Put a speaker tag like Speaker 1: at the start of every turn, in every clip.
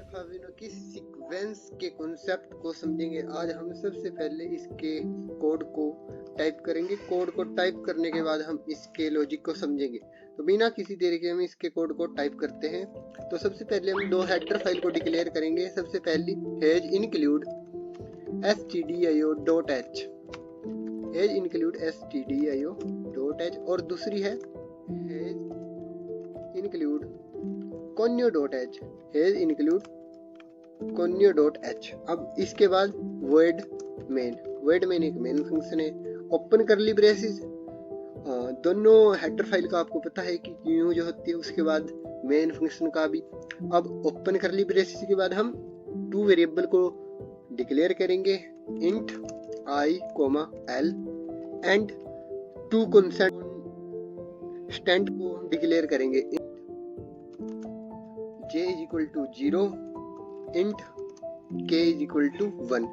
Speaker 1: फाविनो की सीक्वेंस के कॉन्सेप्ट को समझेंगे। आज हम सबसे पहले इसके कोड को टाइप करेंगे। कोड को टाइप करने के बाद हम इसके लॉजिक को समझेंगे। तो बिना किसी देरी के हम इसके कोड को टाइप करते हैं। तो सबसे पहले हम दो हेडर फाइल को डिक्लेयर करेंगे। सबसे पहली has include stdio.h, has include stdio.h, और दूसरी है has include conio.h, has include conio.h। अब इसके बाद void main एक मेन फंक्शन है। ओपन करली ब्रेसेस, दोनों हेडर फाइल का आपको पता है कि क्यों जो होती है, उसके बाद मेन फंक्शन का भी। अब ओपन करली ब्रेसेस के बाद हम टू वेरिएबल को डिक्लेयर करेंगे, int i, l and two constant को डिक्लेयर करेंगे, j is equal to 0, int k is equal to 1।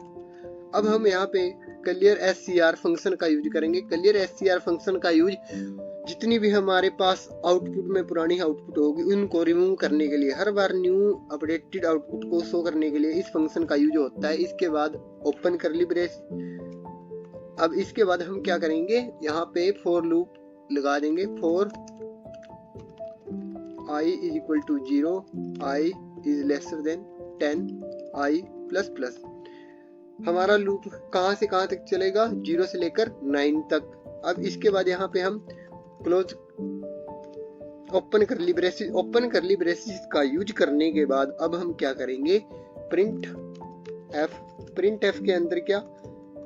Speaker 1: अब हम यहाँ पे clear scr फंक्शन का यूज करेंगे। clear scr फंक्शन का यूज जितनी भी हमारे पास आउटपुट में पुरानी आउटपुट होगी उनको रिमूव करने के लिए, हर बार न्यू अपडेटेड आउटपुट को शो करने के लिए इस फंक्शन का यूज होता है। इसके बाद ओपन करली ब्रेस। अब इसके बाद हम क्या करेंगे, यहाँ पे फॉर लूप लगा देंगे, for I is equal to 0, I is lesser than 10, I plus plus। हमारा लूप कहाँ से कहाँ तक चलेगा, 0 से लेकर 9 तक। अब इसके बाद यहाँ पे हम क्लोज ओपन करली ब्रेसेस का यूज करने के बाद अब हम क्या करेंगे, प्रिंट एफ के अंदर क्या,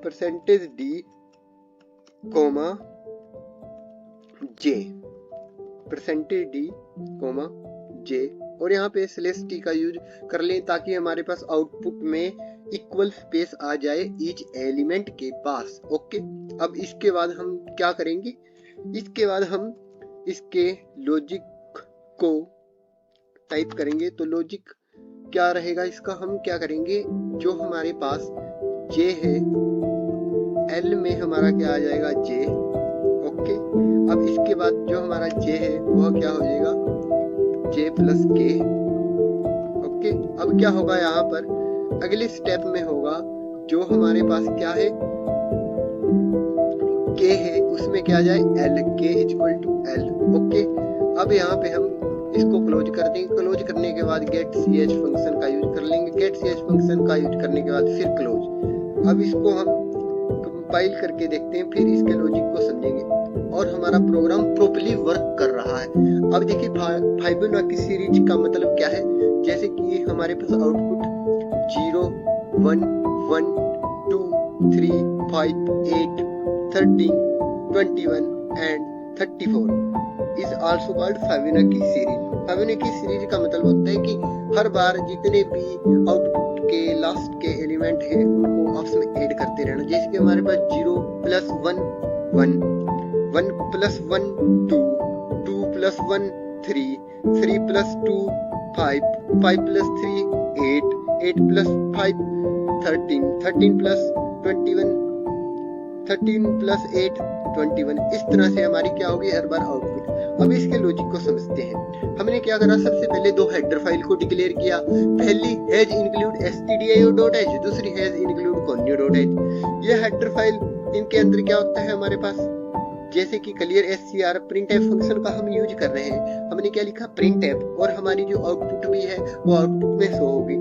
Speaker 1: %d, j, और यहाँ पे /t का यूज कर लें ताकि हमारे पास आउटपुट में इक्वल स्पेस आ जाए ईच एलिमेंट के पास। ओके, अब इसके बाद हम क्या करेंगे, इसके बाद हम इसके लॉजिक को टाइप करेंगे। तो लॉजिक क्या रहेगा इसका, हम क्या करेंगे, जो हमारे पास j है, l में हमारा क्या आ जाएगा, j। ओके, अब इसके बाद जो हमारा j है वह क्या हो जाएगा, j प्लस k। ओके, अब क्या होगा, यहाँ पर अगले स्टेप में होगा जो हमारे पास क्या है, k है, उसमें क्या आ जाए, l, k equal to l। Okay, अब यहाँ पे हम इसको क्लोज कर देंगे। क्लोज करने के बाद गेट ch फंक्शन का यूज कर लेंगे। गेट ch फंक्शन का यूज करने के बाद फिर क्लोज। अब इसको हम कंपाइल करके देखते हैं, फिर इसके लॉजिक को समझेंगे और हमारा प्रोग्राम प्रॉपर्ली वर्क कर रहा है। अब देखिए फाइबोनाची सीरीज का मतलब क्या है, जैसे कि हमारे पास output 0, 1, 1, 2, 3, 5, 8, 13, 21 and 34 is also called Fibonacci series. Fibonacci series का मतलब होता है कि हर बार जितने भी आउटपुट के लास्ट के एलिमेंट हैं उनको आपस में ऐड करते रहना। जैसे कि हमारे पास 0 plus 1 1, 1 plus 1 2, 2 plus 1 3, 3 plus 2 5, 5 plus 3 8, 8 plus 5 13, 13 plus 21, 13 plus 8 21। इस तरह से हमारी क्या होगी, हर बार आउटपुट। अब इसके लॉजिक को समझते हैं। हमने क्या करा, सबसे पहले दो हेडर फाइल को डिक्लेयर किया। पहली हैज इंक्लूड stdio.h, दूसरी हैज इंक्लूड conio.h। ये हेडर फाइल, इनके अंदर क्या होता है हमारे पास, जैसे कि clear scr printf फंक्शन का हम यूज कर रहे हैं। हमने क्या लिखा, printf, और हमारी जो आउटपुट भी है वो आउटपुट में शो होगी।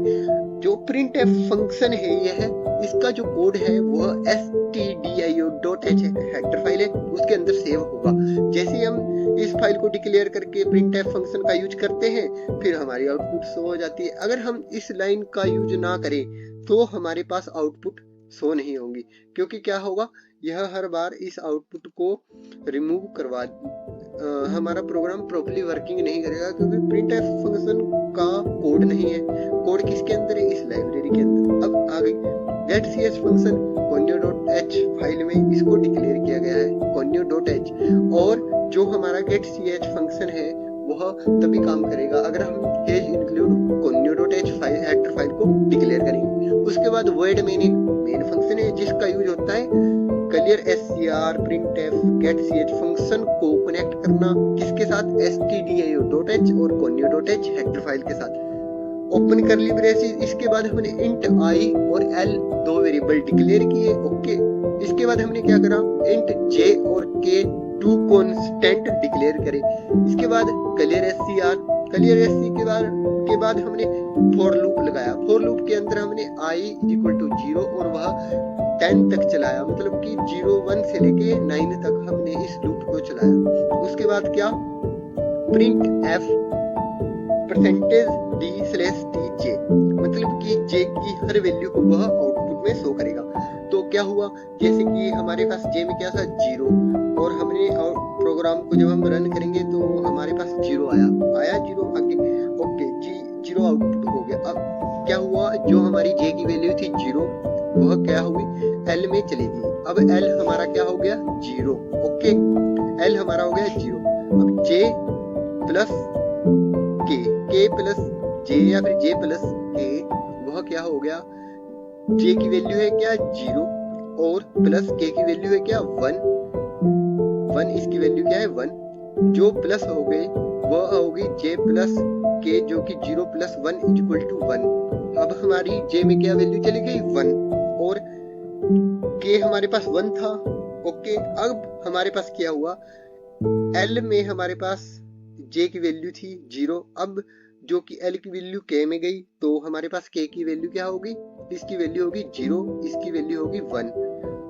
Speaker 1: जो printf फंक्शन है यह है, इसका जो कोड है वह stdio.h हेडर फाइल है, उसके अंदर सेव होगा। जैसे हम इस फाइल को डिक्लेयर करके printf फंक्शन का यूज करते हैं, फिर हमारी आउटपुट शो हो जाती है। अगर हम इस लाइन का यूज ना करें तो हमारे पास आउटपुट शो नहीं होंगी, क्योंकि क्या होगा, यह हर बार इस आउटपुट को रिमूव करवा, हमारा प्रोग्राम प्रॉपर्ली वर्किंग नहीं करेगा, क्योंकि printf फंक्शन का कोड नहीं है। कोड किसके अंदर है, इस लाइब्रेरी के अंदर। अब आगे gate ch function conio.h file में इसको डिक्लेयर किया गया है, conio.h, और जो हमारा गेट ch फंक्शन है वह तभी काम करेगा अगर हम has include conio.h header file को डिक्लेयर करेंगे। उसके बाद void main एक मेन फंक्शन है जिसका यूज होता है clear scr printf get ch function को कनेक्ट करना किसके साथ, stdio.h और conio.h हेडर फाइल के साथ। ओपन करली ब्रेसेस। इसके बाद हमने इंट आई और एल दो वेरिएबल डिक्लेयर किए। ओके, इसके बाद हमने क्या करा, इंट जे और के टू कांस्टेंट डिक्लेयर करे। इसके बाद क्लियर एससीआर, क्लियर एससी के बाद हमने फॉर लूप लगाया। फॉर लूप के अंदर हमने i इक्वल टू 0 और वह 10 तक चलाया, मतलब कि 0 1 से लेके 9 तक हमने इस लूप को चलाया। उसके बाद क्या, print F percentage D slash T J, मतलब कि जे की हर वैल्यू को वह आउटपुट में शो करेगा। तो क्या हुआ, जैसे कि हमारे पास जे में क्या था 0, और हमने प्रोग्राम को जब हम रन करेंगे तो हमारे पास 0 आया 0 आगे। ओके जी, 0 आउटपुट हो गया। अब क्या हुआ, जो हमारी जे की वैल्यू थी 0 वह क्या हुई, एल में चली गई। अब एल हमारा क्या हो गया 0। ओके, एल हमारा हो गया 0। अब जे प्लस के प्लस जे या फिर जे प्लस के, वह क्या हो गया, जे की वैल्यू है क्या 0 और प्लस के की वैल्यू है क्या 1, इसकी वैल्यू क्या है 1। जो प्लस हो गई वह होगी जे प्लस के, जो कि 0 प्लस 1 इक्वल टू 1। अब हमारी जे में क्या वैल्यू चली गई 1 और के हमारे पास 1 था। ओके, अब हमारे पास क्या हुआ, एल में हमारे पास जे की वैल्यू थी 0, अब जो कि एल की वैल्यू के में गई तो हमारे पास के की वैल्यू क्या होगी, इसकी वैल्यू होगी 0, इसकी वैल्यू होगी 1।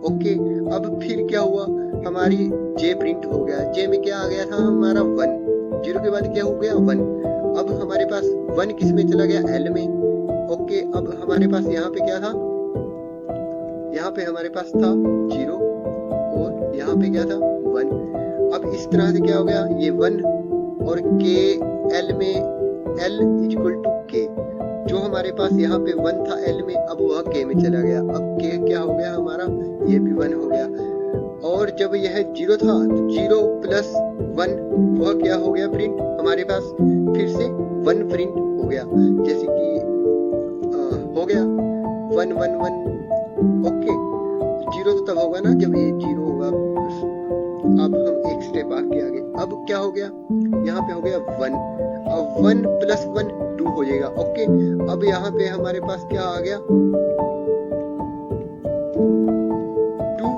Speaker 1: ओके, अब फिर क्या हुआ, हमारी जे प्रिंट हो गया। जे में क्या आ गया था हमारा 1, 0 के बाद क्या हो गया 1। अब हमारे पास 1 किस में चला गया, एल में। ओके, अब हमारे पास यहाँ पे क्या था, यहाँ पे हमारे पास था 0 और यहाँ पे क्या था 1। अब इस तरह से क्या हो गया, ये 1 और के एल में, एल इक्वल टू के, जो हमारे पास यहाँ पे 1 था एल में, अब वह के में चला गया। अब के क्या हो गया हमारा, ये भी 1 हो गया। और जब यह 0 था तो 0 प्लस 1 वह क्या हो गया प्रिंट, हमारे पास फिर से 1 प्रिंट हो गया, जैसे कि हो गया 1 1 1। ओके, 0 तो तब होगा ना जब ये 0 होगा। अब हम एक स्टेप आगे अब क्या हो गया, यहाँ पे हो गया 1। अब 1 प्लस 1 2 हो जाएगा। ओके, अब यहाँ पे हमारे पास क्या आ गया 2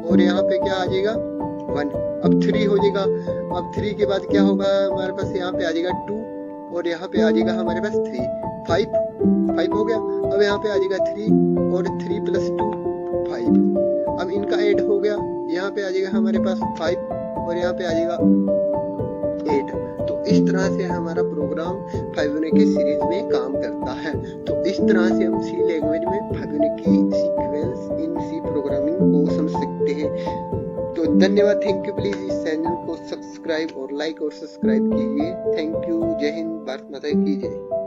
Speaker 1: और यहाँ पे क्या आ जाएगा 1। अब 3 हो जाएगा। अब 3 के बाद क्या होगा हमारे पास, यहाँ पे आ जाएगा 2 और यहाँ पे आ जाएगा हमारे पास 3, 5 हो गया। अब यहाँ पे आ जाएगा 3 और 3 प्लस 2 5। अब इनका ऐड हो गया, यहाँ पे आ जाएगा हमारे पास 5 और यहाँ पे आ जाएगा 8। तो इस तरह से हमारा प्रोग्राम फाइबोनाची सीरीज में काम करता है। तो इस तरह से हम सी लैंग्वेज में फाइबोनाची सीक्वेंस इन सी प्रोग्रामिंग को समझ सकते हैं। तो धन्यवाद, थैंक यू। प्लीज इस चैनल को सब्सक्राइब और लाइक और सब्सक्राइब कीजिए। Thank you. जय हिंद, भारत माता की जय।